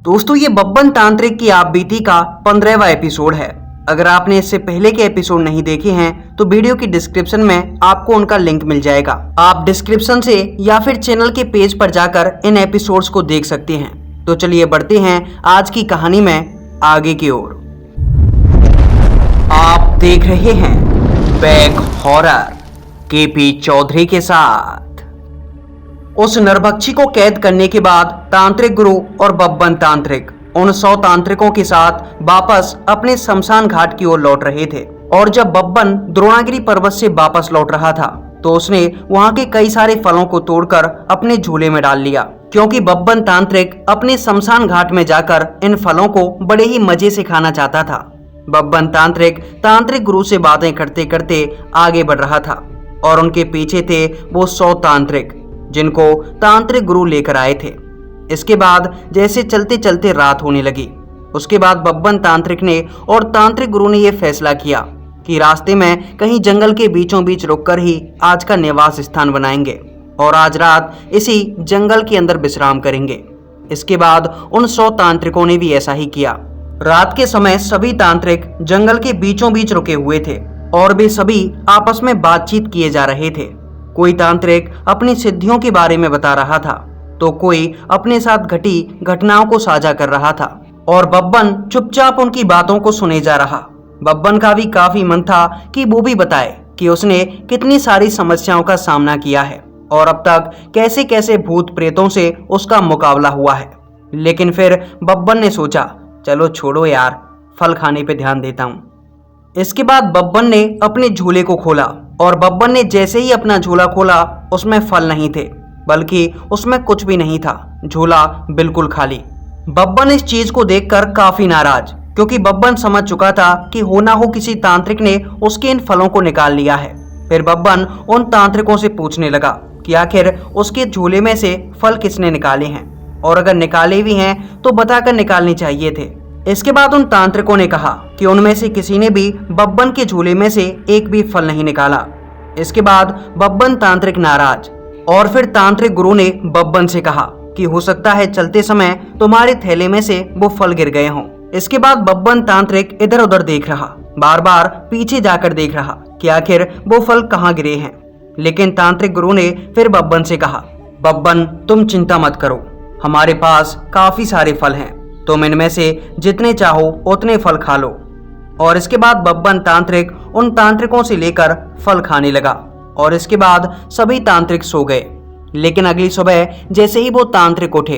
दोस्तों ये बब्बन तांत्रिक की आप बीती का 15वां एपिसोड है। अगर आपने इससे पहले के एपिसोड नहीं देखे हैं तो वीडियो की डिस्क्रिप्शन में आपको उनका लिंक मिल जाएगा। आप डिस्क्रिप्शन से या फिर चैनल के पेज पर जाकर इन एपिसोड्स को देख सकते हैं। तो चलिए बढ़ते हैं आज की कहानी में आगे की ओर। आप देख रहे हैं बैक हॉरर केपी चौधरी के साथ। उस नरभक्षी को कैद करने के बाद तांत्रिक गुरु और बब्बन तांत्रिक उन 100 तांत्रिकों के साथ वापस अपने शमशान घाट की ओर लौट रहे थे। और जब बब्बन द्रोणागिरी पर्वत से वापस लौट रहा था तो उसने वहां के कई सारे फलों को तोड़कर अपने झूले में डाल लिया, क्योंकि बब्बन तांत्रिक अपने शमशान घाट में जाकर इन फलों को बड़े ही मजे से खाना चाहता था। बब्बन तांत्रिक गुरु से बातें करते करते आगे बढ़ रहा था और उनके पीछे थे वो 100 तांत्रिक जिनको तांत्रिक गुरु लेकर आए थे। इसके बाद जैसे चलते चलते रात होने लगी। उसके बाद बब्बन तांत्रिक ने और तांत्रिक गुरु ने यह फैसला किया कि रास्ते में कहीं जंगल के बीचों बीच रुककर ही आज का निवास स्थान बनाएंगे और आज रात इसी जंगल के अंदर विश्राम करेंगे। इसके बाद उन 100 तांत्रिकों ने भी ऐसा ही किया। रात के समय सभी तांत्रिक जंगल के बीचों बीच रुके हुए थे और वे सभी आपस में बातचीत किए जा रहे थे। कोई तांत्रिक अपनी सिद्धियों के बारे में बता रहा था तो कोई अपने साथ घटी घटनाओं को साझा कर रहा था और बब्बन चुपचाप उनकी बातों को सुने जा रहा। बब्बन का भी काफी मन था कि वो भी बताए कि उसने कितनी सारी समस्याओं का सामना किया है और अब तक कैसे कैसे भूत प्रेतों से उसका मुकाबला हुआ है। लेकिन फिर बब्बन ने सोचा, चलो छोड़ो यार, फल खाने पे ध्यान देता हूँ। इसके बाद बब्बन ने अपने झूले को खोला और बब्बन ने जैसे ही अपना झूला खोला उसमें फल नहीं थे, बल्कि उसमें कुछ भी नहीं था। झूला बिल्कुल खाली। बब्बन इस चीज को देखकर काफी नाराज, क्योंकि बब्बन समझ चुका था कि हो ना हो किसी तांत्रिक ने उसके इन फलों को निकाल लिया है। फिर बब्बन उन तांत्रिकों से पूछने लगा कि आखिर उसके झूले में से फल किसने निकाले हैं और अगर निकाले भी हैं तो बताकर निकालने चाहिए थे। इसके बाद उन तांत्रिकों ने कहा कि उनमें से किसी ने भी बब्बन के झूले में से एक भी फल नहीं निकाला। इसके बाद बब्बन तांत्रिक नाराज और फिर तांत्रिक गुरु ने बब्बन से कहा कि हो सकता है चलते समय तुम्हारे थैले में से वो फल गिर गए हों। इसके बाद बब्बन तांत्रिक इधर उधर देख रहा, बार बार पीछे जाकर देख रहा कि आखिर वो फल कहाँ गिरे हैं। लेकिन तांत्रिक गुरु ने फिर बब्बन से कहा, बब्बन तुम चिंता मत करो, हमारे पास काफी सारे फल हैं, तुम इनमें से जितने चाहो उतने फल खा लो। और इसके बाद बब्बन तांत्रिक उन तांत्रिकों से लेकर फल खाने लगा और इसके बाद सभी तांत्रिक सो गए। लेकिन अगली सुबह जैसे ही वो तांत्रिक उठे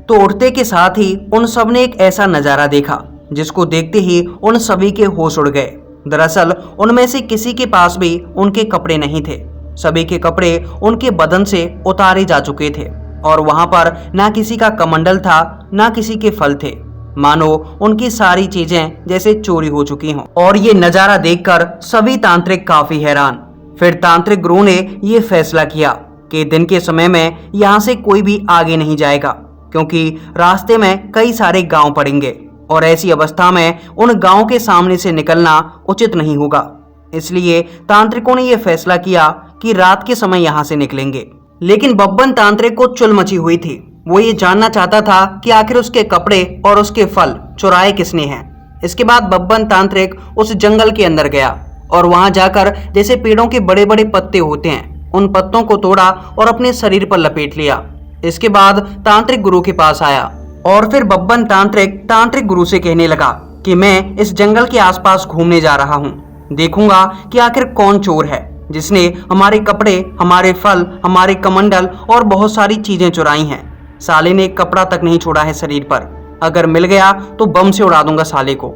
तो उठते के साथ ही उन सब ने एक ऐसा नजारा देखा जिसको देखते ही उन सभी के होश उड़ गए। दरअसल उनमें से किसी के पास भी उनके कपड़े नहीं थे। सभी के कपड़े उनके बदन से उतारे जा चुके थे और वहां पर ना किसी का कमंडल था ना किसी के फल थे, मानो उनकी सारी चीजें जैसे चोरी हो चुकी हों। और ये नजारा देखकर सभी तांत्रिक काफी हैरान। फिर तांत्रिक गुरु ने ये फैसला किया कि दिन के समय में यहाँ से कोई भी आगे नहीं जाएगा, क्योंकि रास्ते में कई सारे गांव पड़ेंगे और ऐसी अवस्था में उन गांव के सामने से निकलना उचित नहीं होगा। इसलिए तांत्रिकों ने यह फैसला किया कि रात के समय यहाँ से निकलेंगे। लेकिन बब्बन तांत्रिक को चुल मची हुई थी। वो ये जानना चाहता था कि आखिर उसके कपड़े और उसके फल चुराए किसने हैं। इसके बाद बब्बन तांत्रिक उस जंगल के अंदर गया और वहां जाकर जैसे पेड़ों के बड़े बड़े पत्ते होते हैं उन पत्तों को तोड़ा और अपने शरीर पर लपेट लिया। इसके बाद तांत्रिक गुरु के पास आया और फिर बब्बन तांत्रिक गुरु से कहने लगा कि मैं इस जंगल के आसपास घूमने जा रहा हूँ, देखूंगा कि आखिर कौन चोर है जिसने हमारे कपड़े, हमारे फल, हमारे कमंडल और बहुत सारी चीजें चुराई हैं। साले ने एक कपड़ा तक नहीं छोड़ा है शरीर पर, अगर मिल गया तो बम से उड़ा दूंगा साले को।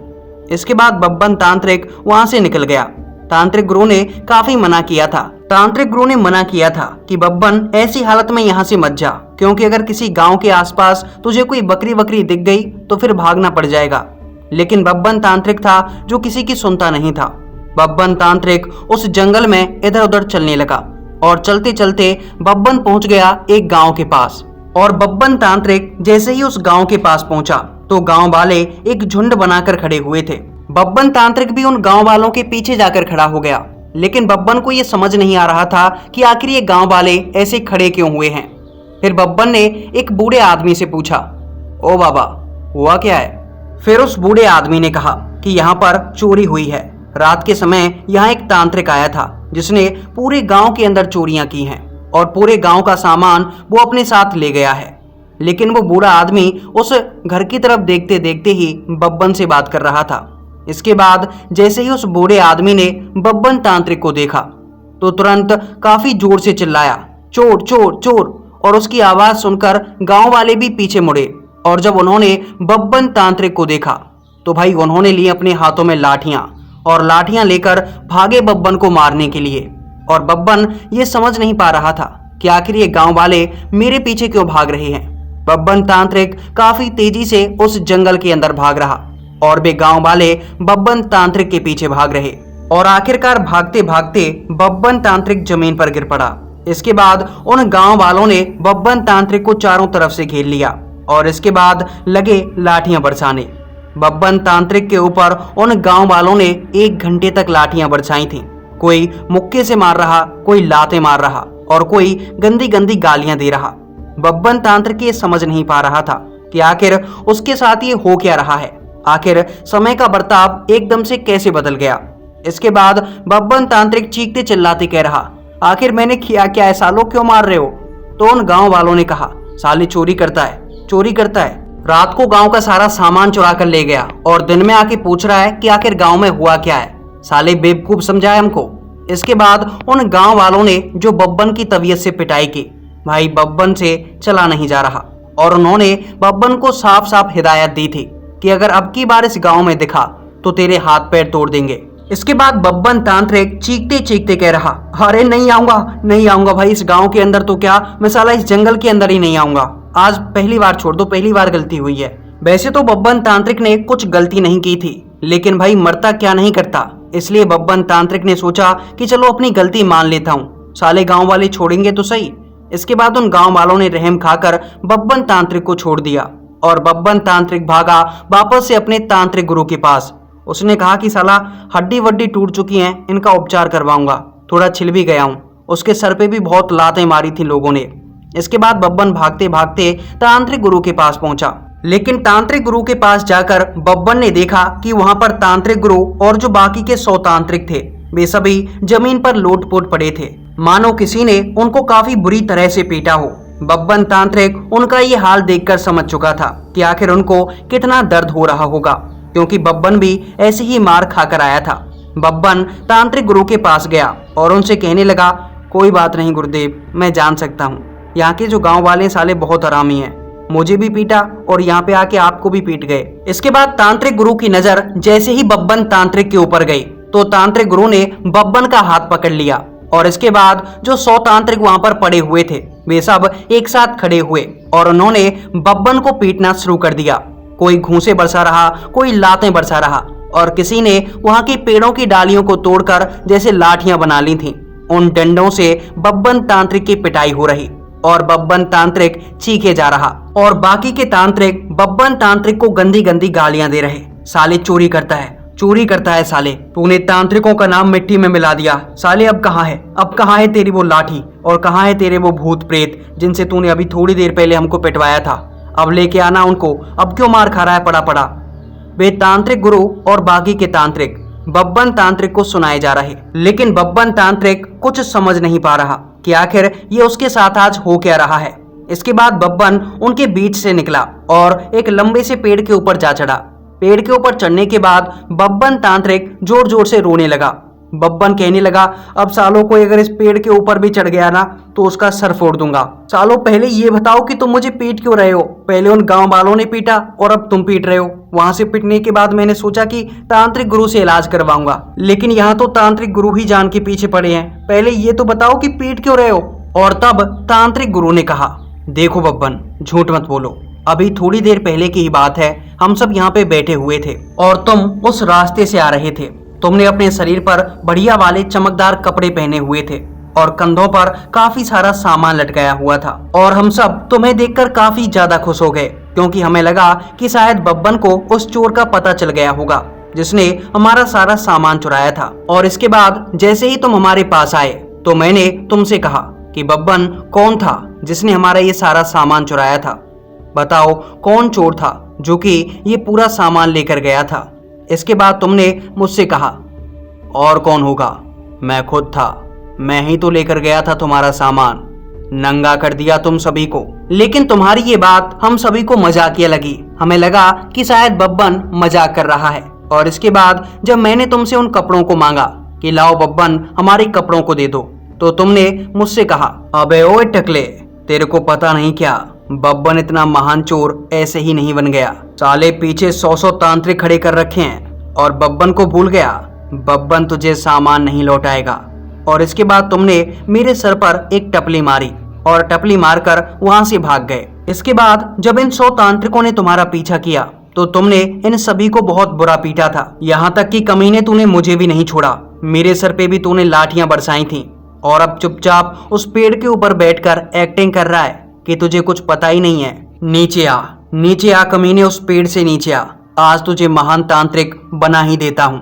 इसके बाद बब्बन तांत्रिक वहां से निकल गया। तांत्रिक गुरु ने काफी मना किया था। तांत्रिक गुरु ने मना किया था कि बब्बन ऐसी हालत में यहाँ से मत जा, क्योंकि अगर किसी गांव के आसपास तुझे कोई बकरी दिख गई तो फिर भागना पड़ जाएगा। लेकिन बब्बन तांत्रिक था जो किसी की सुनता नहीं था। बब्बन तांत्रिक उस जंगल में इधर उधर चलने लगा और चलते चलते बब्बन पहुंच गया एक गांव के पास। और बब्बन तांत्रिक जैसे ही उस गांव के पास पहुंचा तो गांव वाले एक झुंड बनाकर खड़े हुए थे। बब्बन तांत्रिक भी उन गांव वालों के पीछे जाकर खड़ा हो गया। लेकिन बब्बन को यह समझ नहीं आ रहा था कि आखिर ये गांव वाले ऐसे खड़े क्यों हुए हैं। फिर बब्बन ने एक बूढ़े आदमी से पूछा, ओ बाबा, हुआ क्या है? फिर उस बूढ़े आदमी ने कहा कि यहाँ पर चोरी हुई है। रात के समय यहाँ एक तांत्रिक आया था जिसने पूरे गांव के अंदर चोरियां की हैं और पूरे गांव का सामान वो अपने साथ ले गया है। लेकिन वो बूढ़ा आदमी उस घर की तरफ देखते देखते ही बब्बन से बात कर रहा था। इसके बाद जैसे ही उस बूढ़े आदमी ने बब्बन तांत्रिक को देखा तो तुरंत काफी जोर से चिल्लाया, चोर चोर चोर। और उसकी आवाज सुनकर गांव वाले भी पीछे मुड़े और जब उन्होंने बब्बन तांत्रिक को देखा तो भाई उन्होंने लिए अपने हाथों में लाठियां और लाठियां लेकर भागे बब्बन को मारने के लिए। और बब्बन ये समझ नहीं पा रहा था कि आखिर ये गांव वाले मेरे पीछे क्यों भाग रहे हैं। बब्बन तांत्रिक काफी तेजी से उस जंगल के अंदर भाग रहा और वे गांव वाले बब्बन तांत्रिक के पीछे भाग रहे और आखिरकार भागते भागते बब्बन तांत्रिक जमीन पर गिर पड़ा। इसके बाद उन गांव वालों ने बब्बन तांत्रिक को चारों तरफ से घेर लिया और इसके बाद लगे लाठियां बरसाने। बब्बन तांत्रिक के ऊपर उन गांव वालों ने 1 घंटे तक लाठियां बरसाई थीं। कोई मुक्के से मार रहा, कोई लातें मार रहा और कोई गंदी गंदी गालियां दे रहा। बब्बन तांत्रिक ये समझ नहीं पा रहा था कि आखिर उसके साथ ये हो क्या रहा है। आखिर समय का बर्ताव एकदम से कैसे बदल गया। इसके बाद बब्बन तांत्रिक चीखते चिल्लाते कह रहा, आखिर मैंने किया क्या है, सालों क्यों मार रहे हो? तो उन गांव वालों ने कहा, साले चोरी करता है, चोरी करता है। रात को गांव का सारा सामान चुरा कर ले गया और दिन में आके पूछ रहा है कि आखिर गांव में हुआ क्या है। साले बेवकूफ समझाए हमको। इसके बाद उन गांव वालों ने जो बब्बन की तबीयत से पिटाई की, भाई बब्बन से चला नहीं जा रहा और उन्होंने बब्बन को साफ साफ हिदायत दी थी कि अगर अब की बार इस गांव में दिखा तो तेरे हाथ पैर तोड़ देंगे। इसके बाद बब्बन तांत्रिक चीखते चीखते कह रहा, अरे नहीं आऊंगा, नहीं आऊंगा भाई, इस गांव के अंदर तो क्या, मैं साला इस जंगल के अंदर ही नहीं आऊंगा। आज पहली बार छोड़ दो, पहली बार गलती हुई है। वैसे तो बब्बन तांत्रिक ने कुछ गलती नहीं की थी, लेकिन भाई मरता क्या नहीं करता, इसलिए बब्बन तांत्रिक ने सोचा कि चलो अपनी गलती मान लेता हूँ, साले गाँव वाले छोड़ेंगे तो सही। इसके बाद उन गाँव वालों ने रहम खाकर बब्बन तांत्रिक को छोड़ दिया और बब्बन तांत्रिक भागा वापस से अपने तांत्रिक गुरु के पास। उसने कहा कि साला हड्डी वड्डी टूट चुकी हैं, इनका उपचार करवाऊंगा, थोड़ा छिल भी गया हूँ। उसके सर पे भी बहुत लातें मारी थी लोगों ने। इसके बाद बब्बन भागते भागते तांत्रिक गुरु के पास पहुंचा, लेकिन तांत्रिक गुरु के पास जाकर बब्बन ने देखा कि वहां पर तांत्रिक गुरु और जो बाकी के 100 तांत्रिक थे वे सभी जमीन पर लोटपोट पड़े थे, मानो किसी ने उनको काफी बुरी तरह से पीटा हो। बब्बन तांत्रिक उनका ये हाल देखकर समझ चुका था कि आखिर उनको कितना दर्द हो रहा होगा, क्योंकि बब्बन भी ऐसे ही मार खाकर आया था। बब्बन तांत्रिक गुरु के पास गया और उनसे कहने लगा, कोई बात नहीं गुरुदेव, मैं जान सकता हूँ, यहाँ के जो गांव वाले साले बहुत हरामी हैं, मुझे भी पीटा और यहाँ पे आके आपको भी पीट गए। इसके बाद तांत्रिक गुरु की नजर जैसे ही बब्बन तांत्रिक के ऊपर गई तो तांत्रिक गुरु ने बब्बन का हाथ पकड़ लिया और इसके बाद जो 100 तांत्रिक वहां पर पड़े हुए थे वे सब एक साथ खड़े हुए और उन्होंने बब्बन को पीटना शुरू कर दिया। कोई घूंसे बरसा रहा, कोई लातें बरसा रहा और किसी ने वहां के पेड़ों की डालियों को तोड़कर जैसे लाठियां बना ली थीं। उन डंडों से बब्बन तांत्रिक की पिटाई हो रही और बब्बन तांत्रिक चीखे जा रहा और बाकी के तांत्रिक बब्बन तांत्रिक को गंदी गंदी गालियां दे रहे, साले चोरी करता है, चोरी करता है, साले तूने तांत्रिकों का नाम मिट्टी में मिला दिया, साले अब कहाँ है, अब कहाँ है तेरी वो लाठी और कहाँ है तेरे वो भूत प्रेत जिनसे तूने अभी थोड़ी देर पहले हमको पिटवाया था, अब लेके आना उनको, अब क्यों मार खा रहा है पड़ा पड़ा। वे तांत्रिक गुरु और बाकी के तांत्रिक बब्बन तांत्रिक को सुनाए जा रहे, लेकिन बब्बन तांत्रिक कुछ समझ नहीं पा रहा कि आखिर ये उसके साथ आज हो क्या रहा है। इसके बाद बब्बन उनके बीच से निकला और एक लंबे से पेड़ के ऊपर जा चढ़ा। पेड़ के ऊपर चढ़ने के बाद बब्बन तांत्रिक जोर जोर से रोने लगा। बब्बन कहने लगा, अब सालों को अगर इस पेड़ के ऊपर भी चढ़ गया ना तो उसका सर फोड़ दूंगा। सालों पहले ये बताओ कि तुम मुझे पीट क्यों रहे हो, पहले उन गांव वालों ने पीटा और अब तुम पीट रहे हो। वहां से पिटने के बाद मैंने सोचा कि तांत्रिक गुरु से इलाज करवाऊंगा, लेकिन यहाँ तो तांत्रिक गुरु ही जान के पीछे पड़े हैं, पहले ये तो बताओ कि पीट क्यों रहे हो। और तब तांत्रिक गुरु ने कहा, देखो बब्बन, झूठ मत बोलो, अभी थोड़ी देर पहले की ही बात है, हम सब यहाँ पे बैठे हुए थे और तुम उस रास्ते से आ रहे थे। तुमने अपने शरीर पर बढ़िया वाले चमकदार कपड़े पहने हुए थे और कंधों पर काफी सारा सामान लटकाया हुआ था और हम सब तुम्हें देखकर काफी ज्यादा खुश हो गए, क्योंकि हमें लगा कि शायद बब्बन को उस चोर का पता चल गया होगा जिसने हमारा सारा सामान चुराया था। और इसके बाद जैसे ही तुम हमारे पास आए तो मैंने तुमसे कहा कि बब्बन कौन था जिसने हमारा ये सारा सामान चुराया था, बताओ कौन चोर था। जो कि ये पूरा सामान लेकर गया था। इसके बाद तुमने मुझसे कहा, और कौन होगा? मैं खुद था, मैं ही तो लेकर गया था तुम्हारा सामान। नंगा कर दिया तुम सभी को। लेकिन तुम्हारी ये बात हम सभी को मजाकिया लगी। हमें लगा कि शायद बब्बन मजाक कर रहा है। और इसके बाद जब मैंने तुमसे उन कपड़ों को मांगा कि लाओ बब्बन हमारे कपड़ों को दे दो, तो तुमने मुझसे कहा, अबे ओए टकले, तेरे को पता नहीं क्या, बब्बन इतना महान चोर ऐसे ही नहीं बन गया। साले पीछे 100 तांत्रिक खड़े कर रखे हैं और बब्बन को भूल गया। बब्बन तुझे सामान नहीं लौटाएगा। और इसके बाद तुमने मेरे सर पर एक टपली मारी और टपली मारकर वहां से भाग गए। इसके बाद जब इन 100 तांत्रिकों ने तुम्हारा पीछा किया तो तुमने इन सभी को बहुत बुरा पीटा था। यहाँ तक कि कमीने तूने मुझे भी नहीं छोड़ा। मेरे सर पे भी तूने लाठियां बरसाई थी और अब चुपचाप उस पेड़ के ऊपर बैठकर एक्टिंग कर रहा है कि तुझे कुछ पता ही नहीं है। नीचे आ कमीने, उस पेड़ से नीचे आ। आज तुझे महान तांत्रिक बना ही देता हूँ।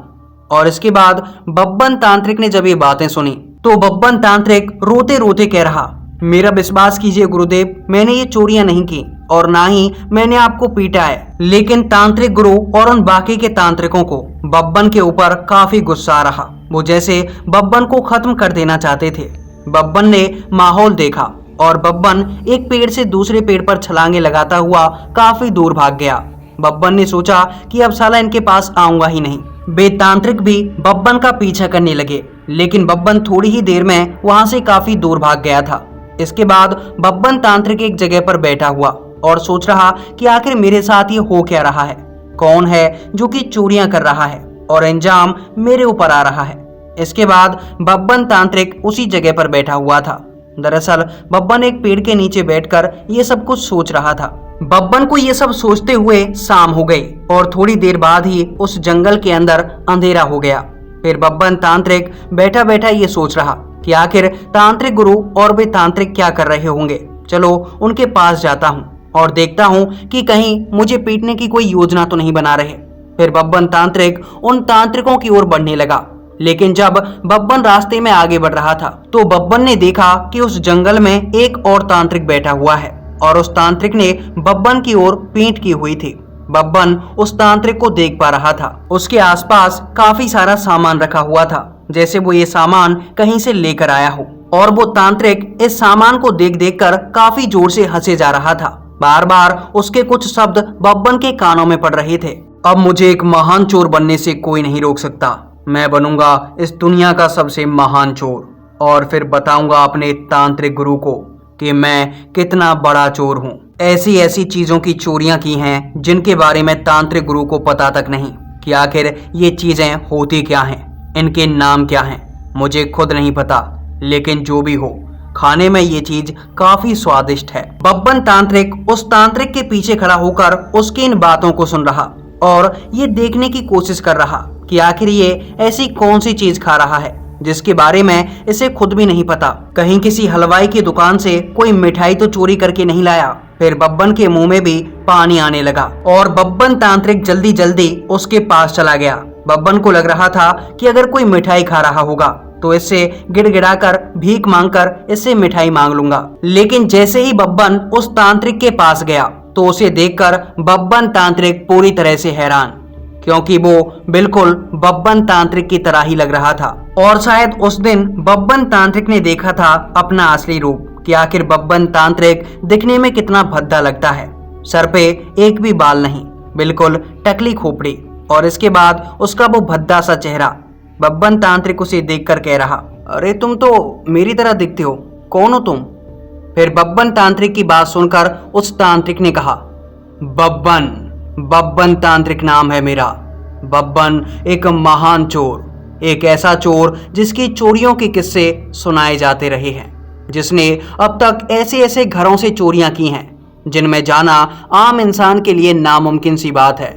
और इसके बाद बब्बन तांत्रिक ने जब ये बातें सुनी तो बब्बन तांत्रिक रोते रोते कह रहा, मेरा विश्वास कीजिए गुरुदेव, मैंने ये चोरियां नहीं की और ना ही मैंने आपको पीटा है। लेकिन तांत्रिक गुरु और उन बाकी के तांत्रिकों को बब्बन के ऊपर काफी गुस्सा आ रहा। वो जैसे बब्बन को खत्म कर देना चाहते थे। बब्बन ने माहौल देखा और बब्बन एक पेड़ से दूसरे पेड़ पर छलांगे लगाता हुआ काफी दूर भाग गया। बब्बन ने सोचा कि अब साला इनके पास आऊंगा ही नहीं। बेतांत्रिक भी बब्बन का पीछा करने लगे, लेकिन बब्बन थोड़ी ही देर में वहां से काफी दूर भाग गया था। इसके बाद बब्बन तांत्रिक एक जगह पर बैठा हुआ और सोच रहा कि आखिर मेरे साथ ये हो क्या रहा है, कौन है जो कि चोरियां कर रहा है और इंजाम मेरे ऊपर आ रहा है। इसके बाद बब्बन तांत्रिक उसी जगह पर बैठा हुआ था। दरअसल बब्बन एक पेड़ के नीचे बैठकर ये सब कुछ सोच रहा था। बब्बन को ये सब सोचते हुए शाम हो गई और थोड़ी देर बाद ही उस जंगल के अंदर अंधेरा हो गया। फिर बब्बन तांत्रिक बैठा बैठा ये सोच रहा कि आखिर तांत्रिक गुरु और वे तांत्रिक क्या कर रहे होंगे। चलो उनके पास जाता हूँ और देखता हूँ कि कहीं मुझे पीटने की कोई योजना तो नहीं बना रहे। फिर बब्बन तांत्रिक उन तांत्रिकों की ओर बढ़ने लगा। लेकिन जब बब्बन रास्ते में आगे बढ़ रहा था तो बब्बन ने देखा कि उस जंगल में एक और तांत्रिक बैठा हुआ है और उस तांत्रिक ने बब्बन की ओर पीठ की हुई थी। बब्बन उस तांत्रिक को देख पा रहा था। उसके आसपास काफी सारा सामान रखा हुआ था, जैसे वो ये सामान कहीं से लेकर आया हो। और वो तांत्रिक इस सामान को देख देख कर काफी जोर से हंसे जा रहा था। बार बार उसके कुछ शब्द बब्बन के कानों में पड़ रहे थे। अब मुझे एक महान चोर बनने से कोई नहीं रोक सकता। मैं बनूंगा इस दुनिया का सबसे महान चोर और फिर बताऊंगा अपने तांत्रिक गुरु को कि मैं कितना बड़ा चोर हूँ। ऐसी ऐसी चीजों की चोरियां की हैं जिनके बारे में तांत्रिक गुरु को पता तक नहीं कि आखिर ये चीजें होती क्या हैं, इनके नाम क्या हैं, मुझे खुद नहीं पता। लेकिन जो भी हो, खाने में ये चीज काफी स्वादिष्ट है। बब्बन तांत्रिक उस तांत्रिक के पीछे खड़ा होकर उसकी इन बातों को सुन रहा और ये देखने की कोशिश कर रहा कि आखिर ये ऐसी कौन सी चीज खा रहा है जिसके बारे में इसे खुद भी नहीं पता। कहीं किसी हलवाई की दुकान से कोई मिठाई तो चोरी करके नहीं लाया। फिर बब्बन के मुंह में भी पानी आने लगा और बब्बन तांत्रिक जल्दी जल्दी उसके पास चला गया। बब्बन को लग रहा था कि अगर कोई मिठाई खा रहा होगा तो इससे गिड़गिड़ाकर भीख मांगकर इससे मिठाई मांग लूंगा। लेकिन जैसे ही बब्बन उस तांत्रिक के पास गया तो उसे देखकर बब्बन तांत्रिक पूरी तरह से हैरान, क्योंकि वो बिल्कुल बब्बन तांत्रिक की तरह ही लग रहा था। और शायद उस दिन बब्बन तांत्रिक ने देखा था अपना असली रूप कि आखिर बब्बन तांत्रिक दिखने में कितना भद्दा लगता है। सर पे एक भी बाल नहीं, बिल्कुल टकली खोपड़ी और इसके बाद उसका वो भद्दा सा चेहरा। बब्बन तांत्रिक उसे देखकर कह रहा, अरे तुम तो मेरी तरह दिखते हो, कौन हो तुम? फिर बब्बन तांत्रिक की बात सुनकर उस तांत्रिक ने कहा, बब्बन तांत्रिक नाम है मेरा। बब्बन एक महान चोर, एक ऐसा चोर जिसकी चोरियों के किस्से सुनाए जाते रहे हैं, जिसने अब तक ऐसे ऐसे घरों से चोरियां की हैं जिनमें जाना आम इंसान के लिए नामुमकिन सी बात है।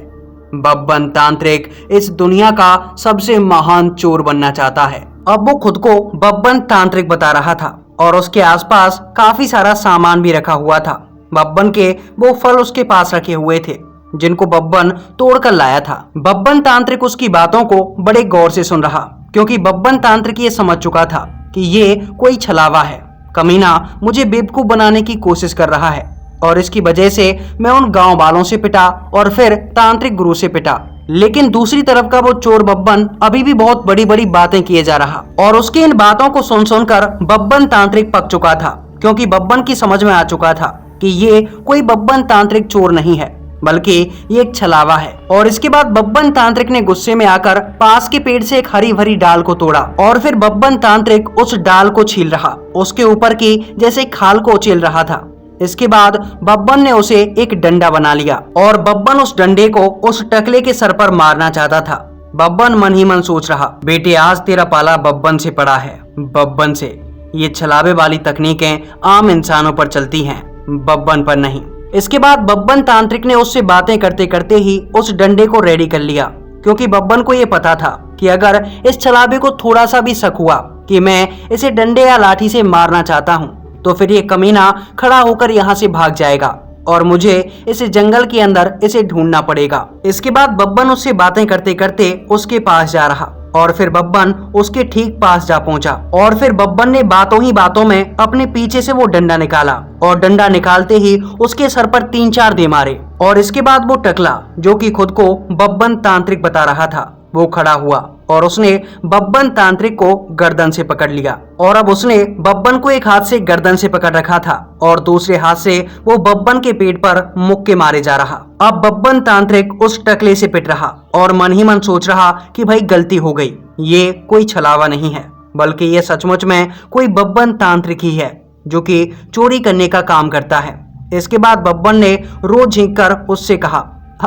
बब्बन तांत्रिक इस दुनिया का सबसे महान चोर बनना चाहता है। अब वो खुद को बब्बन तांत्रिक बता रहा था और उसके आसपास काफी सारा सामान भी रखा हुआ था। बब्बन के वो फल उसके पास रखे हुए थे जिनको बब्बन तोड़कर लाया था। बब्बन तांत्रिक उसकी बातों को बड़े गौर से सुन रहा, क्योंकि बब्बन तांत्रिक ये समझ चुका था कि ये कोई छलावा है, कमीना मुझे बेवकूफ बनाने की कोशिश कर रहा है। और इसकी वजह से मैं उन गांव वालों से पिटा और फिर तांत्रिक गुरु से पिटा। लेकिन दूसरी तरफ का वो चोर बब्बन अभी भी बहुत बड़ी बड़ी बातें किए जा रहा और उसकी इन बातों को सुन सुनकर बब्बन तांत्रिक पक चुका था, क्योंकि बब्बन की समझ में आ चुका था कि ये कोई बब्बन तांत्रिक चोर नहीं है, बल्कि ये एक छलावा है। और इसके बाद बब्बन तांत्रिक ने गुस्से में आकर पास के पेड़ से एक हरी भरी डाल को तोड़ा और फिर बब्बन तांत्रिक उस डाल को छील रहा, उसके ऊपर की जैसे खाल को उचेल रहा था। इसके बाद बब्बन ने उसे एक डंडा बना लिया और बब्बन उस डंडे को उस टकले के सर पर मारना चाहता था। बब्बन मन ही मन सोच रहा, बेटे आज तेरा पाला बब्बन से पड़ा है, बब्बन से। ये छलावे वाली तकनीकें आम इंसानों पर चलती हैं, बब्बन पर नहीं। इसके बाद बब्बन तांत्रिक ने उससे बातें करते करते ही उस डंडे को रेडी कर लिया, क्योंकि बब्बन को यह पता था कि अगर इस छलावे को थोड़ा सा भी शक हुआ कि मैं इसे डंडे या लाठी से मारना चाहता हूँ, तो फिर ये कमीना खड़ा होकर यहाँ से भाग जाएगा और मुझे इस जंगल के अंदर इसे ढूंढना पड़ेगा। इसके बाद बब्बन उससे बातें करते करते उसके पास जा रहा और फिर बब्बन उसके ठीक पास जा पहुंचा और फिर बब्बन ने बातों ही बातों में अपने पीछे से वो डंडा निकाला और डंडा निकालते ही उसके सर पर 3-4 दे मारे। और इसके बाद वो टकला, जो कि खुद को बब्बन तांत्रिक बता रहा था, वो खड़ा हुआ और उसने बब्बन तांत्रिक को गर्दन से पकड़ लिया और अब उसने बब्बन को एक हाथ से गर्दन से पकड़ रखा था और दूसरे हाथ से वो बब्बन के पेट पर मुक्के मारे जा रहा। अब बब्बन तांत्रिक उस टकले से पिट रहा और मन ही मन सोच रहा कि भाई गलती हो गई, ये कोई छलावा नहीं है, बल्कि ये सचमुच में कोई बब्बन तांत्रिक ही है जो कि चोरी करने का काम करता है। इसके बाद बब्बन ने रो झींक कर उससे कहा,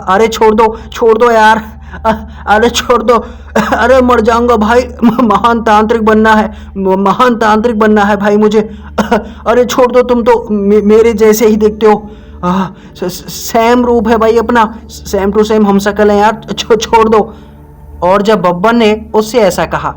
अरे छोड़ दो यार, अरे छोड़ दो, अरे मर जाऊंगा भाई, महान तांत्रिक बनना है भाई मुझे, अरे छोड़ दो, तुम तो मेरे जैसे ही दिखते हो, सेम रूप है भाई अपना, सेम टू सेम हम शक्ल है यार, छोड़ दो। और जब बब्बन ने उससे ऐसा कहा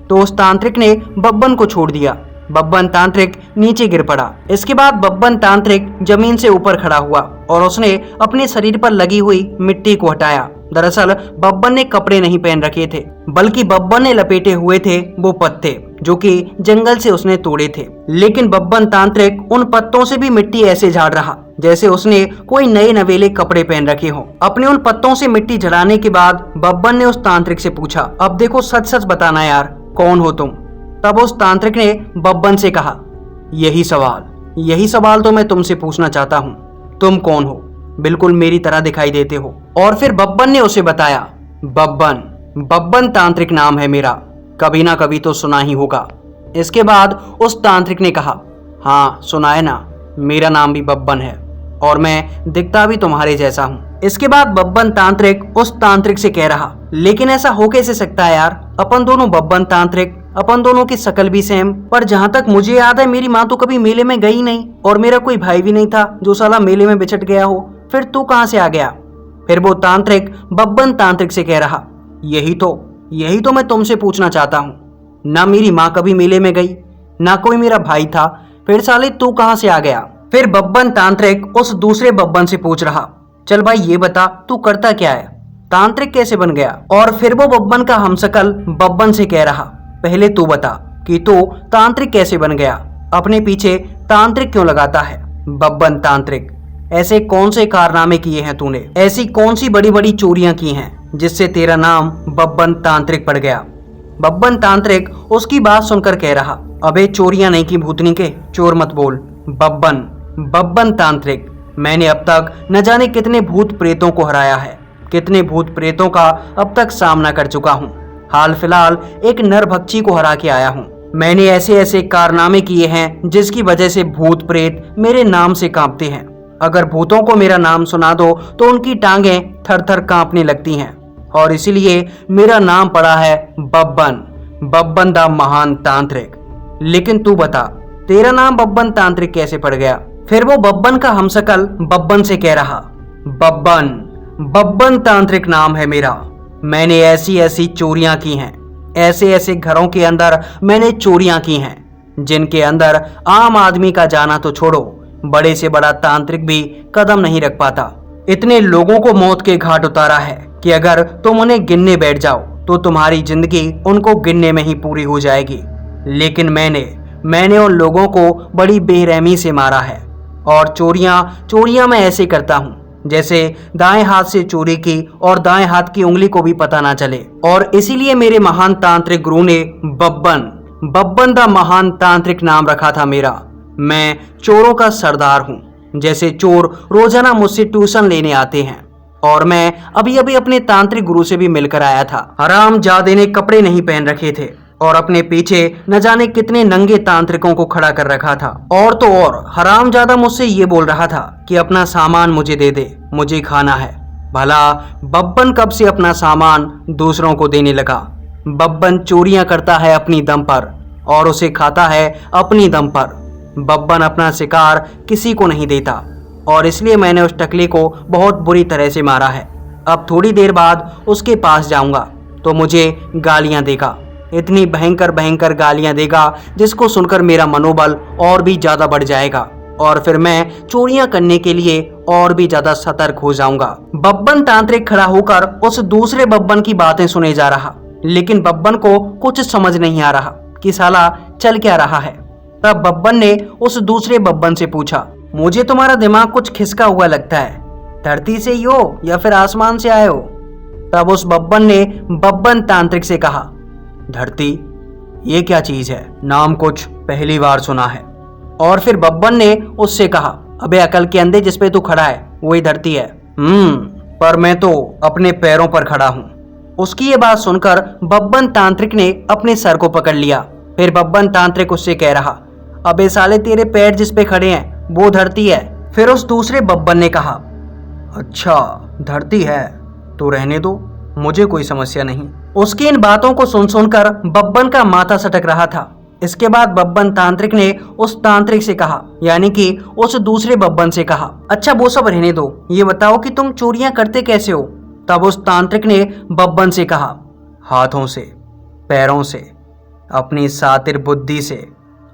तो उस तांत्रिक ने बब्बन को छोड़ दिया। बब्बन तांत्रिक नीचे गिर पड़ा। इसके बाद बब्बन तांत्रिक जमीन से ऊपर खड़ा हुआ और उसने अपने शरीर पर लगी हुई मिट्टी को हटाया। दरअसल बब्बन ने कपड़े नहीं पहन रखे थे, बल्कि बब्बन ने लपेटे हुए थे वो पत्ते जो कि जंगल से उसने तोड़े थे। लेकिन बब्बन तांत्रिक उन पत्तों से भी मिट्टी ऐसे झाड़ रहा जैसे उसने कोई नए नवेले कपड़े पहन रखे हो। अपने उन पत्तों से मिट्टी झड़ाने के बाद बब्बन ने उस तांत्रिक से पूछा, अब देखो सच सच बताना यार, कौन हो तुम? तब उस तांत्रिक ने बब्बन से कहा, यही सवाल तो मैं तुमसे पूछना चाहता हूँ, तुम कौन हो? बिल्कुल मेरी तरह दिखाई देते हो। और फिर बब्बन ने उसे बताया, बब्बन तांत्रिक नाम है मेरा, कभी ना कभी तो सुना ही होगा। इसके बाद उस तांत्रिक ने कहा, हाँ सुना है ना, मेरा नाम भी बब्बन है और मैं दिखता भी तुम्हारे जैसा हूँ। इसके बाद बब्बन तांत्रिक उस तांत्रिक से कह रहा, लेकिन ऐसा हो कैसे सकता है यार, अपन दोनों बब्बन तांत्रिक, अपन दोनों की शक्ल भी सेम, पर जहाँ तक मुझे याद है मेरी माँ तो कभी मेले में गई नहीं और मेरा कोई भाई भी नहीं था जो साला मेले में बिछट गया हो, फिर तू कहाँ से आ गया? फिर वो तांत्रिक बब्बन तांत्रिक से कह रहा, यही तो मैं तुमसे पूछना चाहता हूँ, ना मेरी माँ कभी मेले में गई, ना कोई मेरा भाई था, फिर साले तू कहाँ से आ गया? फिर बब्बन तांत्रिक उस दूसरे बब्बन से पूछ रहा, चल भाई ये बता तू करता क्या है, तांत्रिक कैसे बन गया? और फिर वो बब्बन का हमशक्ल बब्बन से कह रहा, पहले तू बता कि तू तांत्रिक कैसे बन गया, अपने पीछे तांत्रिक क्यों लगाता है? बब्बन तांत्रिक, ऐसे कौन से कारनामे किए हैं तूने, ऐसी कौन सी बड़ी बड़ी चोरियां की हैं जिससे तेरा नाम बब्बन तांत्रिक पड़ गया? बब्बन तांत्रिक उसकी बात सुनकर कह रहा, अबे चोरियां नहीं की भूतनी के, चोर मत बोल। बब्बन तांत्रिक, मैंने अब तक न जाने कितने भूत प्रेतों को हराया है, कितने भूत प्रेतों का अब तक सामना कर चुका हूँ, हाल फिलहाल एक नरभक्षी को हरा के आया हूँ। मैंने ऐसे ऐसे कारनामे किए हैं जिसकी वजह से भूत प्रेत मेरे नाम से कांपते हैं। अगर भूतों को मेरा नाम सुना दो तो उनकी टांगें थर थर कांपने लगती हैं और इसीलिए मेरा नाम पड़ा है बब्बन द महान तांत्रिक। लेकिन तू बता तेरा नाम बब्बन तांत्रिक कैसे पड़ गया? फिर वो बब्बन का हमशक्ल बब्बन से कह रहा, बब्बन तांत्रिक नाम है मेरा, मैंने ऐसी ऐसी चोरियां की हैं, ऐसे ऐसे घरों के अंदर मैंने चोरियां की हैं जिनके अंदर आम आदमी का जाना तो छोड़ो, बड़े से बड़ा तांत्रिक भी कदम नहीं रख पाता। इतने लोगों को मौत के घाट उतारा है कि अगर तुम उन्हें गिनने बैठ जाओ तो तुम्हारी जिंदगी उनको गिनने में ही पूरी हो जाएगी। लेकिन मैंने उन लोगों को बड़ी बेरहमी से मारा है और चोरियां मैं ऐसे करता हूँ जैसे दाएं हाथ से चोरी की और दाएं हाथ की उंगली को भी पता ना चले। और इसीलिए मेरे महान तांत्रिक गुरु ने बब्बन द महान तांत्रिक नाम रखा था मेरा। मैं चोरों का सरदार हूँ। जैसे चोर रोजाना मुझसे ट्यूशन लेने आते हैं और मैं अभी अभी अपने तांत्रिक गुरु से भी मिलकर आया था। हरामजादे ने कपड़े नहीं पहन रखे थे और अपने पीछे न जाने कितने नंगे तांत्रिकों को खड़ा कर रखा था। और तो और हरामजादा मुझसे ये बोल रहा था कि अपना सामान मुझे दे दे, मुझे खाना है। भला बब्बन कब से अपना सामान दूसरों को देने लगा? बब्बन चोरियां करता है अपनी दम पर और उसे खाता है अपनी दम पर। बब्बन अपना शिकार किसी को नहीं देता और इसलिए मैंने उस टकले को बहुत बुरी तरह से मारा है। अब थोड़ी देर बाद उसके पास जाऊंगा तो मुझे गालियां देगा, इतनी भयंकर भयंकर गालियां देगा जिसको सुनकर मेरा मनोबल और भी ज्यादा बढ़ जाएगा और फिर मैं चोरियां करने के लिए और भी ज्यादा सतर्क हो जाऊंगा। बब्बन तांत्रिक खड़ा होकर उस दूसरे बब्बन की बातें सुने जा रहा, लेकिन बब्बन को कुछ समझ नहीं आ रहा कि साला चल क्या रहा है। तब बब्बन ने उस दूसरे बब्बन से पूछा, मुझे तुम्हारा दिमाग कुछ खिसका हुआ लगता है, धरती से ही हो या फिर आसमान से आए हो? तब उस बब्बन ने बब्बन तांत्रिक से कहा, धरती? ये क्या चीज है? नाम कुछ पहली बार सुना है। और फिर बब्बन ने उससे कहा, अबे अकल के अंधे, जिस पे तू खड़ा है वही धरती है। पर मैं तो अपने पैरों पर खड़ा हूँ। उसकी ये बात सुनकर बब्बन तांत्रिक ने अपने सर को पकड़ लिया। फिर बब्बन तांत्रिक उससे कह रहा, अबे साले, तेरे पैर जिस पे खड़े हैं वो धरती है। फिर उस दूसरे बब्बन ने कहा, अच्छा धरती है तो रहने दो, मुझे कोई समस्या नहीं। उसकी इन बातों को सुन सुनकर बब्बन का माथा सटक रहा था। इसके बाद बब्बन तांत्रिक ने उस तांत्रिक से कहा, यानी कि उस दूसरे बब्बन से कहा, अच्छा वो सब रहने दो, ये बताओ कि तुम चोरियां करते कैसे हो? तब उस तांत्रिक ने बब्बन से कहा, हाथों से, पैरों से, अपनी सातिर बुद्धि से।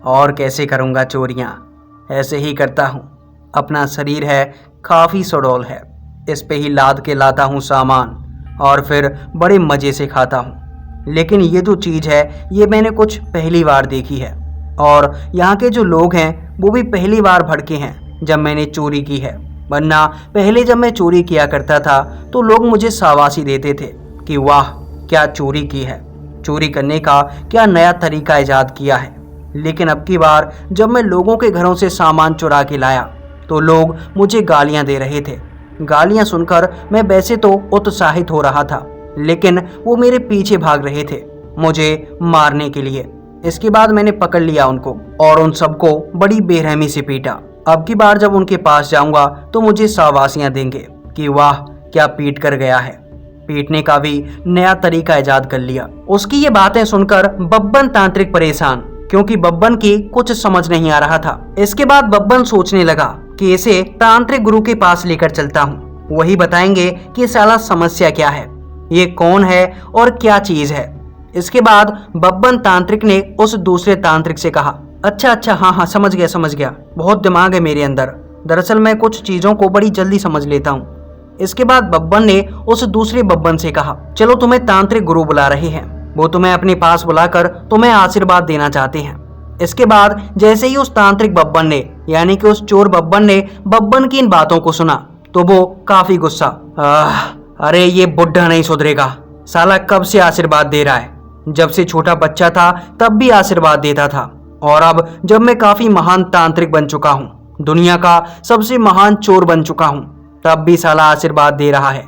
और कैसे करूंगा चोरियां? ऐसे ही करता हूं। अपना शरीर है काफी सुडौल है, इस पे ही लाद के लाता हूं सामान और फिर बड़े मजे से खाता हूं। लेकिन ये जो चीज है ये मैंने कुछ पहली बार देखी है और यहाँ के जो लोग हैं वो भी पहली बार भड़के हैं जब मैंने चोरी की है। वरना पहले जब मैं चोरी किया करता था तो लोग मुझे शाबाशी देते थे कि वाह क्या चोरी की है, चोरी करने का क्या नया तरीका इजाद किया है। लेकिन अब की बार जब मैं लोगों के घरों से सामान चुरा के लाया तो लोग मुझे गालियां दे रहे थे। गालियां सुनकर मैं वैसे तो उत्साहित हो रहा था, लेकिन वो मेरे पीछे भाग रहे थे मुझे मारने के लिए। इसके बाद मैंने पकड़ लिया उनको और उन सबको बड़ी बेरहमी से पीटा। अब की बार जब उनके पास जाऊंगा तो मुझे शाबाशियां देंगे कि वाह क्या पीट कर गया है। पीटने का भी नया तरीका इजाद कर लिया। उसकी ये बातें सुनकर बब्बन तांत्रिक परेशान, क्योंकि बब्बन की कुछ समझ नहीं आ रहा था। इसके बाद बब्बन सोचने लगा कि इसे तांत्रिक गुरु के पास लेकर चलता हूँ, वही बताएंगे कि साला समस्या क्या है, ये कौन है और क्या चीज है। इसके बाद बब्बन तांत्रिक ने उस दूसरे तांत्रिक से कहा, अच्छा हाँ समझ गया, बहुत दिमाग है मेरे अंदर, दरअसल मैं कुछ चीजों को बड़ी जल्दी समझ लेता हूँ। इसके बाद बब्बन ने उस दूसरे बब्बन से कहा, चलो तुम्हें तांत्रिक गुरु बुला रहे हैं, वो तुम्हें अपने पास बुलाकर तुम्हें आशीर्वाद देना चाहते हैं। इसके बाद जैसे ही उस तांत्रिक बब्बन ने, यानी कि उस चोर बब्बन ने बब्बन की इन बातों को सुना तो वो काफी गुस्सा, अरे ये बुढ़ा नहीं सुधरेगा, साला कब से आशीर्वाद दे रहा है, जब से छोटा बच्चा था तब भी आशीर्वाद देता था, और अब जब मैं काफी महान तांत्रिक बन चुका हूँ, दुनिया का सबसे महान चोर बन चुका हूँ, तब भी साला आशीर्वाद दे रहा है।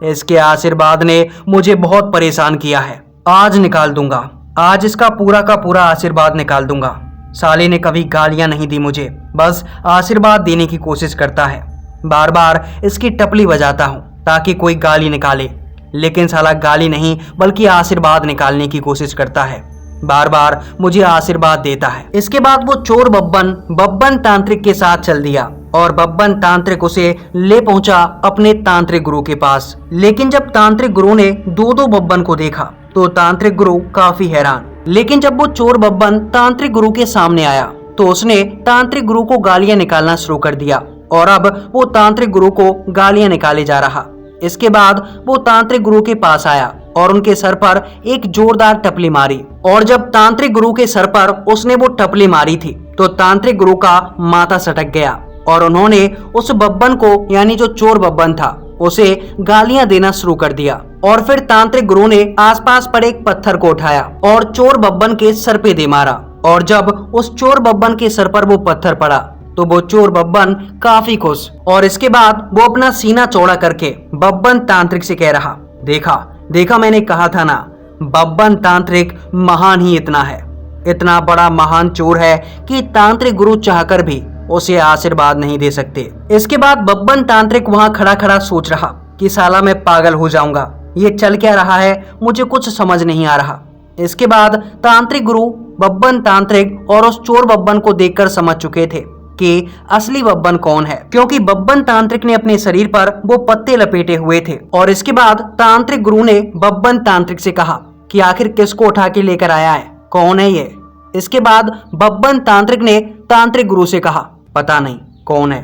इसके आशीर्वाद ने मुझे बहुत परेशान किया है, आज निकाल दूंगा, आज इसका पूरा का पूरा आशीर्वाद निकाल दूंगा। साले ने कभी गालियां नहीं दी मुझे, बस आशीर्वाद देने की कोशिश करता है। बार बार इसकी टपली बजाता हूँ ताकि कोई गाली निकाले, लेकिन साला गाली नहीं बल्कि आशीर्वाद निकालने की कोशिश करता है, बार बार मुझे आशीर्वाद देता है। इसके बाद वो चोर बब्बन तांत्रिक के साथ चल दिया और बब्बन तांत्रिक उसे ले पहुंचा अपने तांत्रिक गुरु के पास। लेकिन जब तांत्रिक गुरु ने दो बब्बन को देखा तो तांत्रिक गुरु काफी हैरान। लेकिन जब वो चोर बब्बन तांत्रिक गुरु के सामने आया तो उसने तांत्रिक गुरु को गालियां निकालना शुरू कर दिया और अब वो तांत्रिक गुरु को गालियां निकाले जा रहा। इसके बाद वो तांत्रिक गुरु के पास आया और उनके सर पर एक जोरदार टपली मारी, और जब तांत्रिक गुरु के सर पर उसने वो टपली मारी थी तो तांत्रिक गुरु का माथा सटक गया और उन्होंने उस बब्बन को यानी जो चोर बब्बन था उसे गालियां देना शुरू कर दिया। और फिर तांत्रिक गुरु ने आसपास पड़े एक पत्थर को उठाया और चोर बब्बन के सर पे दे मारा। और जब उस चोर बब्बन के सर पर वो पत्थर पड़ा तो वो चोर बब्बन काफी खुश, और इसके बाद वो अपना सीना चौड़ा करके बब्बन तांत्रिक से कह रहा, देखा देखा, मैंने कहा था ना, बब्बन तांत्रिक महान ही इतना है, इतना बड़ा महान चोर है कि तांत्रिक गुरु चाहकर भी उसे आशीर्वाद नहीं दे सकते। इसके बाद बब्बन तांत्रिक वहां खड़ा खड़ा सोच रहा कि साला मैं पागल हो जाऊंगा, ये चल क्या रहा है, मुझे कुछ समझ नहीं आ रहा। इसके बाद तांत्रिक गुरु बब्बन तांत्रिक और उस चोर बब्बन को देखकर समझ चुके थे कि असली बब्बन कौन है, क्योंकि बब्बन तांत्रिक ने अपने शरीर पर वो पत्ते लपेटे हुए थे। और इसके बाद तांत्रिक गुरु ने बब्बन तांत्रिक से कहा कि आखिर किसको उठा के लेकर आया है, कौन है ये। इसके बाद बब्बन तांत्रिक ने तांत्रिक गुरु से कहा, पता नहीं कौन है,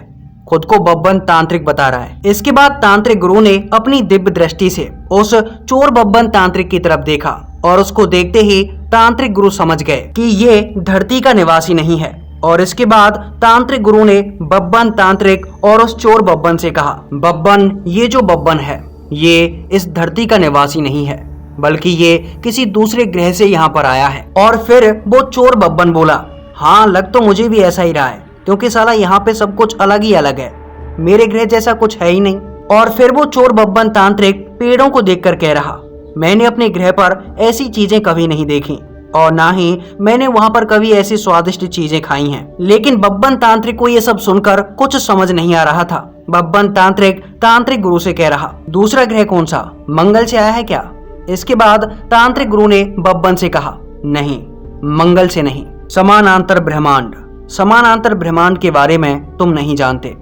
खुद को बब्बन तांत्रिक बता रहा है। इसके बाद तांत्रिक गुरु ने अपनी दिव्य दृष्टि से उस चोर बब्बन तांत्रिक की तरफ देखा और उसको देखते ही तांत्रिक गुरु समझ गए कि ये धरती का निवासी नहीं है। और इसके बाद तांत्रिक गुरु ने बब्बन तांत्रिक और उस चोर बब्बन से कहा, बब्बन, ये जो बब्बन है ये इस धरती का निवासी नहीं है, बल्कि ये किसी दूसरे ग्रह से यहाँ पर आया है। और फिर वो चोर बब्बन बोला, हाँ लग तो मुझे भी ऐसा ही रहा है, क्योंकि साला यहाँ पे सब कुछ अलग ही अलग है, मेरे ग्रह जैसा कुछ है ही नहीं। और फिर वो चोर बब्बन तांत्रिक पेड़ों को देखकर कह रहा, मैंने अपने ग्रह पर ऐसी चीजें कभी नहीं देखी और ना ही मैंने वहां पर कभी ऐसी स्वादिष्ट चीजें खाई हैं। लेकिन बब्बन तांत्रिक को ये सब सुनकर कुछ समझ नहीं आ रहा था। बब्बन तांत्रिक तांत्रिक गुरु से कह रहा, दूसरा ग्रह कौन सा, मंगल से आया है क्या। इसके बाद तांत्रिक गुरु ने बब्बन से कहा, नहीं, मंगल से नहीं, समानांतर ब्रह्मांड, समानांतर ब्रह्मांड के बारे में तुम नहीं जानते।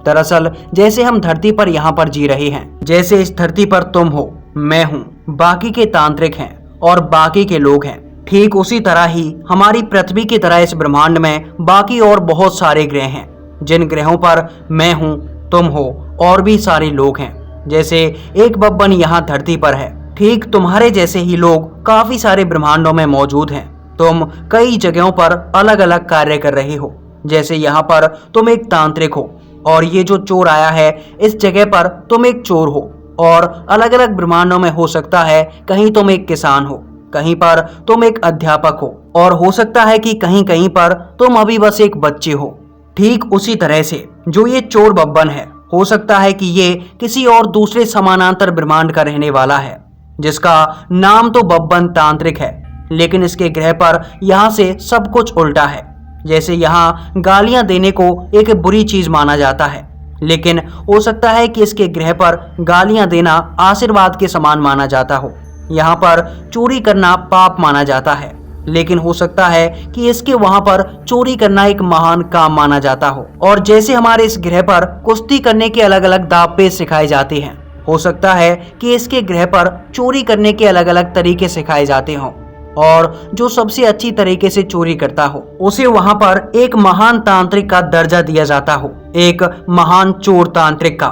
दरअसल जैसे हम धरती पर यहाँ पर जी रहे हैं, जैसे इस धरती पर तुम हो, मैं हूँ, बाकी के तांत्रिक हैं और बाकी के लोग हैं, ठीक उसी तरह ही हमारी पृथ्वी की तरह इस ब्रह्मांड में बाकी और बहुत सारे ग्रह हैं, जिन ग्रहों पर मैं हूँ, तुम हो और भी सारे लोग हैं। जैसे एक बब्बन यहाँ धरती पर है, ठीक तुम्हारे जैसे ही लोग काफी सारे ब्रह्मांडों में मौजूद हैं। तुम कई जगहों पर अलग अलग कार्य कर रहे हो, जैसे यहाँ पर तुम एक तांत्रिक हो और ये जो चोर आया है इस जगह पर तुम एक चोर हो, और अलग अलग ब्रह्मांडों में हो सकता है कहीं तुम एक किसान हो, कहीं पर तुम एक अध्यापक हो, और हो सकता है कि कहीं कहीं पर तुम अभी बस एक बच्चे हो। ठीक उसी तरह से जो ये चोर बब्बन है, हो सकता है कि ये किसी और दूसरे समानांतर ब्रह्मांड का रहने वाला है, जिसका नाम तो बब्बन तांत्रिक है, लेकिन इसके ग्रह पर यहाँ से सब कुछ उल्टा है। जैसे यहाँ गालियां देने को एक बुरी चीज माना जाता है, लेकिन हो सकता है कि इसके ग्रह पर गालियां देना आशीर्वाद के समान माना जाता हो। यहाँ पर चोरी करना पाप माना जाता है, लेकिन हो सकता है कि इसके वहां पर चोरी करना एक महान काम माना जाता हो। और जैसे हमारे इस ग्रह पर कुश्ती करने के अलग अलग दांव सिखाए जाते हैं, हो सकता है कि इसके ग्रह पर चोरी करने के अलग अलग तरीके सिखाए जाते हों, और जो सबसे अच्छी तरीके से चोरी करता हो उसे वहां पर एक महान तांत्रिक का दर्जा दिया जाता हो, एक महान चोर तांत्रिक का।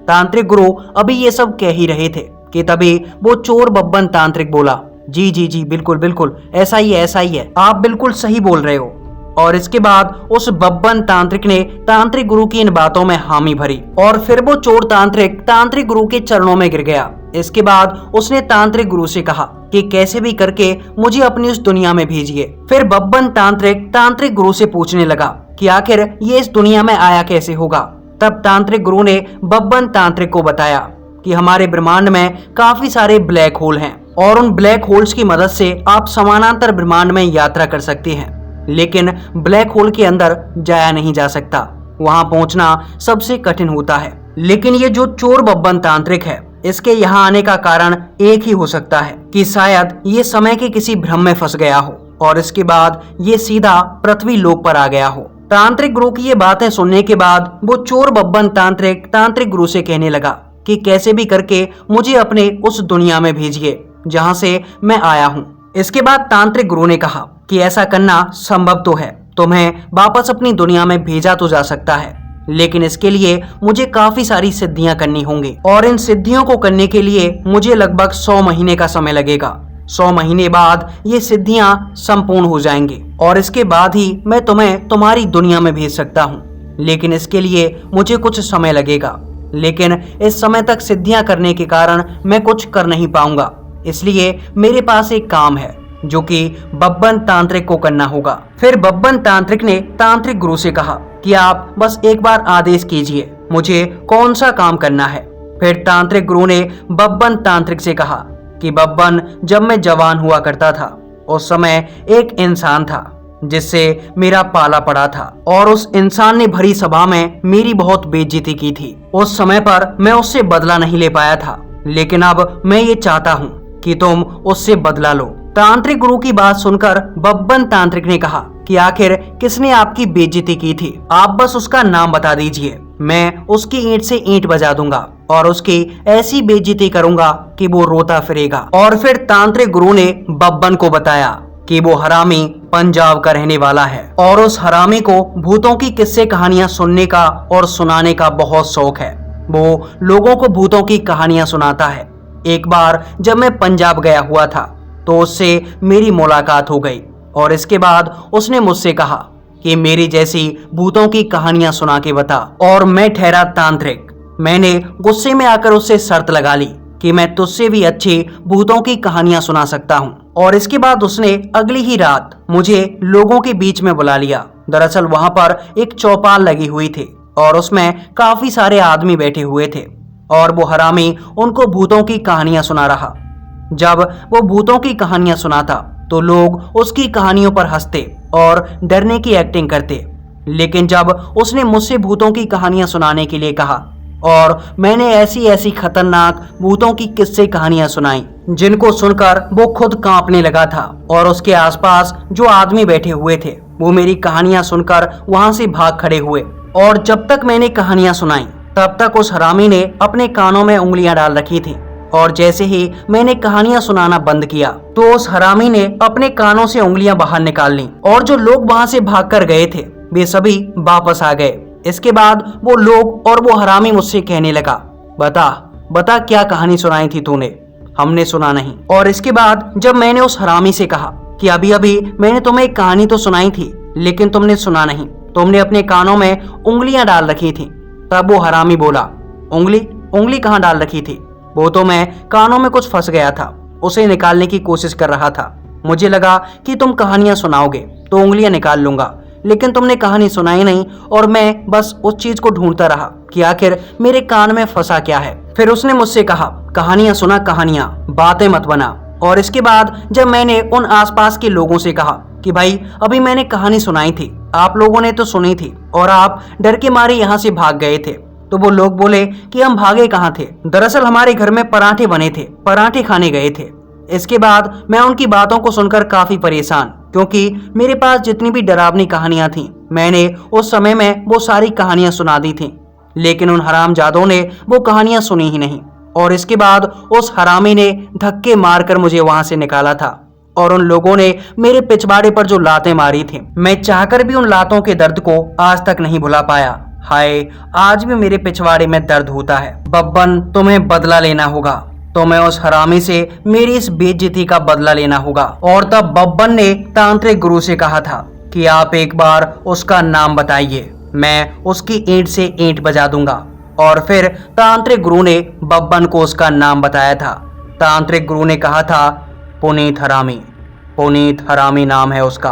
तांत्रिक गुरु अभी ये सब कह ही रहे थे कि तभी वो चोर बब्बन तांत्रिक बोला, जी जी जी, बिल्कुल बिल्कुल, ऐसा ही है, ऐसा ही है, आप बिल्कुल सही बोल रहे हो। और इसके बाद उस बब्बन तांत्रिक ने तांत्रिक गुरु की इन बातों में हामी भरी, और फिर वो चोर तांत्रिक तांत्रिक गुरु के चरणों में गिर गया। इसके बाद उसने तांत्रिक गुरु से कहा कि कैसे भी करके मुझे अपनी उस दुनिया में भेजिए। फिर बब्बन तांत्रिक तांत्रिक गुरु से पूछने लगा कि आखिर ये इस दुनिया में आया कैसे होगा। तब तांत्रिक गुरु ने बब्बन तांत्रिक को बताया कि हमारे ब्रह्मांड में काफी सारे ब्लैक होल हैं, और उन ब्लैक होल्स की मदद से आप समानांतर ब्रह्मांड में यात्रा कर सकते हैं, लेकिन ब्लैक होल के अंदर जाया नहीं जा सकता, वहां पहुंचना सबसे कठिन होता है। लेकिन ये जो चोर बब्बन तांत्रिक है, इसके यहाँ आने का कारण एक ही हो सकता है कि शायद ये समय के किसी भ्रम में फंस गया हो और इसके बाद ये सीधा पृथ्वी लोक पर आ गया हो। तांत्रिक गुरु की ये बातें सुनने के बाद वो चोर बब्बन तांत्रिक तांत्रिक गुरु से कहने लगा कि कैसे भी करके मुझे अपने उस दुनिया में भेजिए जहाँ से मैं आया हूँ। इसके बाद तांत्रिक गुरु ने कहा कि ऐसा करना संभव तो है, तुम्हें वापस अपनी दुनिया में भेजा तो जा सकता है, लेकिन इसके लिए मुझे काफी सारी सिद्धियां करनी होंगी, और इन सिद्धियों को करने के लिए मुझे लगभग 100 महीने का समय लगेगा। 100 महीने बाद ये सिद्धियां संपूर्ण हो जाएंगी और इसके बाद ही मैं तुम्हें तुम्हारी दुनिया में भेज सकता हूँ। लेकिन इसके लिए मुझे कुछ समय लगेगा। लेकिन इस समय तक सिद्धियां करने के कारण मैं कुछ कर नहीं पाऊंगा, इसलिए मेरे पास एक काम है जो कि बब्बन तांत्रिक को करना होगा। फिर बब्बन तांत्रिक ने तांत्रिक गुरु से कहा कि आप बस एक बार आदेश कीजिए, मुझे कौन सा काम करना है। फिर तांत्रिक गुरु ने बब्बन तांत्रिक से कहा कि बब्बन, जब मैं जवान हुआ करता था उस समय एक इंसान था जिससे मेरा पाला पड़ा था और उस इंसान ने भरी सभा में मेरी बहुत बेइज्जती की थी। उस समय पर मैं उससे बदला नहीं ले पाया था, लेकिन अब मैं ये चाहता हूँ कि तुम उससे बदला लो। तांत्रिक गुरु की बात सुनकर बब्बन तांत्रिक ने कहा कि आखिर किसने आपकी बेइज्जती की थी, आप बस उसका नाम बता दीजिए, मैं उसकी ईंट से ईंट बजा दूंगा और उसकी ऐसी बेइज्जती करूंगा कि वो रोता फिरेगा। और फिर तांत्रिक गुरु ने बब्बन को बताया कि वो हरामी पंजाब का रहने वाला है और उस हरामी को भूतों की किस्से कहानियां सुनने का और सुनाने का बहुत शौक है। वो लोगों को भूतों की कहानियां सुनाता है। एक बार जब मैं पंजाब गया हुआ था तो उससे मेरी मुलाकात हो गई और इसके बाद उसने मुझसे कहा कि मेरी जैसी भूतों की कहानियां सुना के बता। और मैं ठहरा तांत्रिक, मैंने गुस्से में आकर उससे शर्त लगा ली कि मैं तुझसे भी अच्छी भूतों की कहानियां सुना सकता हूँ। और इसके बाद उसने अगली ही रात मुझे लोगों के बीच में बुला लिया। दरअसल वहां पर एक चौपाल लगी हुई थी और उसमें काफी सारे आदमी बैठे हुए थे और वो हरामी उनको भूतों की कहानियां सुना रहा। जब वो भूतों की कहानियां सुनाता तो लोग उसकी कहानियों पर हंसते और डरने की एक्टिंग करते। लेकिन जब उसने मुझसे भूतों की कहानियां सुनाने के लिए कहा और मैंने ऐसी ऐसी खतरनाक भूतों की किस्से कहानियां सुनाई जिनको सुनकर वो खुद कांपने लगा था और उसके आसपास जो आदमी बैठे हुए थे वो मेरी कहानियां सुनकर वहां से भाग खड़े हुए। और जब तक मैंने कहानियां सुनाई तब तक उस हरामी ने अपने कानों में उंगलियां डाल रखी थी और जैसे ही मैंने कहानियां सुनाना बंद किया तो उस हरामी ने अपने कानों से उंगलियां बाहर निकाल ली और जो लोग वहां से भागकर गए थे वे सभी वापस आ गए। इसके बाद वो लोग और वो हरामी मुझसे कहने लगा, बता बता क्या कहानी सुनाई थी तूने, हमने सुना नहीं। और इसके बाद जब मैंने उस हरामी से कहा कि अभी अभी मैंने तुम्हें एक कहानी तो सुनाई थी लेकिन तुमने सुना नहीं, तुमने अपने कानों में उंगलियां डाल रखी थी, तब वो हरामी बोला, उंगली कहाँ डाल रखी थी, वो तो मैं कानों में कुछ फंस गया था, उसे निकालने की कोशिश कर रहा था। मुझे लगा कि तुम कहानियां सुनाओगे तो उंगलियां निकाल लूंगा, लेकिन तुमने कहानी सुनाई नहीं और मैं बस उस चीज को ढूंढता रहा कि आखिर मेरे कान में फंसा क्या है। फिर उसने मुझसे कहा, कहानियां सुना, कहानियां, बातें मत बना। और इसके बाद जब मैंने उन आसपास के लोगों से कहा कि भाई अभी मैंने कहानी सुनाई थी, आप लोगों ने तो सुनी थी और आप डर के मारे यहाँ से भाग गए थे, तो वो लोग बोले कि हम भागे कहाँ थे, दरअसल हमारे घर में पराठे बने थे, पराठे खाने गए थे। इसके बाद मैं उनकी बातों को सुनकर काफी परेशान, क्योंकि मेरे पास जितनी भी डरावनी कहानियां थीं मैंने उस समय में वो सारी कहानियां सुना दी थीं, लेकिन उन हरामजादों ने वो कहानियां सुनी ही नहीं। और इसके बाद उस हरामी ने धक्के मारकर मुझे वहां से निकाला था और उन लोगों ने मेरे पिछवाड़े पर जो लातें मारी थी, मैं चाहकर भी उन लातों के दर्द को आज तक नहीं भुला पाया। हाय, आज भी मेरे पिछवाड़े में दर्द होता है। बब्बन, तुम्हें बदला लेना होगा, तुम्हें उस हरामी से मेरी इस बेइज्जती का बदला लेना होगा। और तब बब्बन ने तांत्रिक गुरु से कहा था कि आप एक बार उसका नाम बताइए, मैं उसकी ईंट से ईंट बजा दूंगा। और फिर तांत्रिक गुरु ने बब्बन को उसका नाम बताया था। तांत्रिक गुरु ने कहा था, पुनीत हरामी, पुनीत हरामी नाम है उसका।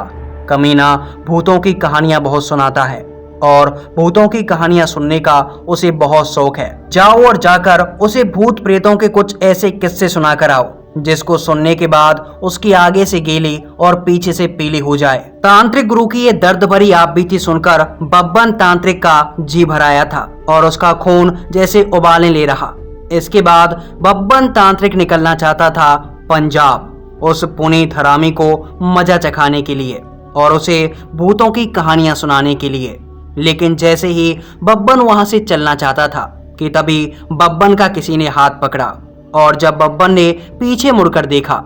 कमीना भूतों की कहानियां बहुत सुनाता है और भूतों की कहानियां सुनने का उसे बहुत शौक है। जाओ और जाकर उसे भूत प्रेतों के कुछ ऐसे किस्से सुनाकर आओ जिसको सुनने के बाद उसकी आगे से गीली और पीछे से पीली हो जाए। तांत्रिक गुरु की ये दर्द भरी आप बीती सुनकर बब्बन तांत्रिक का जी भराया था और उसका खून जैसे उबालें ले रहा। इसके बाद बब्बन तांत्रिक निकलना चाहता था पंजाब उस पुनीत हरामी को मजा चखाने के लिए और उसे भूतों की कहानियां सुनाने के लिए। लेकिन जैसे ही बब्बन वहां से चलना चाहता था कि तभी बब्बन का किसी ने हाथ पकड़ा और जब बब्बन ने पीछे मुड़कर देखा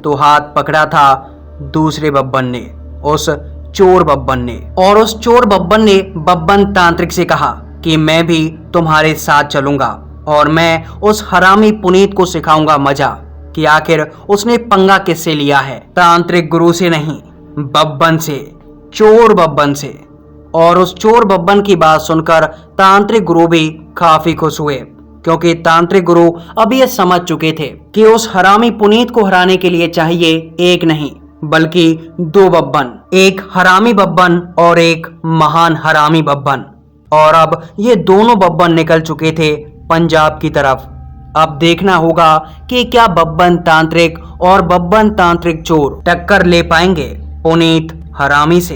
तो हाथ पकड़ा था दूसरे बब्बन ने, उस चोर बब्बन ने। और उस चोर बब्बन ने बब्बन तांत्रिक से कहा कि मैं भी तुम्हारे साथ चलूंगा और मैं उस हरामी पुनीत को सिखाऊंगा मजा कि आखिर उसने पंगा किससे लिया है, तांत्रिक गुरु से नहीं, बब्बन से, चोर बब्बन से। और उस चोर बब्बन की बात सुनकर तांत्रिक गुरु भी काफी खुश हुए, क्योंकि तांत्रिक गुरु अब ये समझ चुके थे कि उस हरामी पुनीत को हराने के लिए चाहिए एक नहीं बल्कि दो बब्बन, एक हरामी बब्बन और एक महान हरामी बब्बन। और अब ये दोनों बब्बन निकल चुके थे पंजाब की तरफ। अब देखना होगा कि क्या बब्बन तांत्रिक और बब्बन तांत्रिक चोर टक्कर ले पाएंगे पुनीत हरामी से।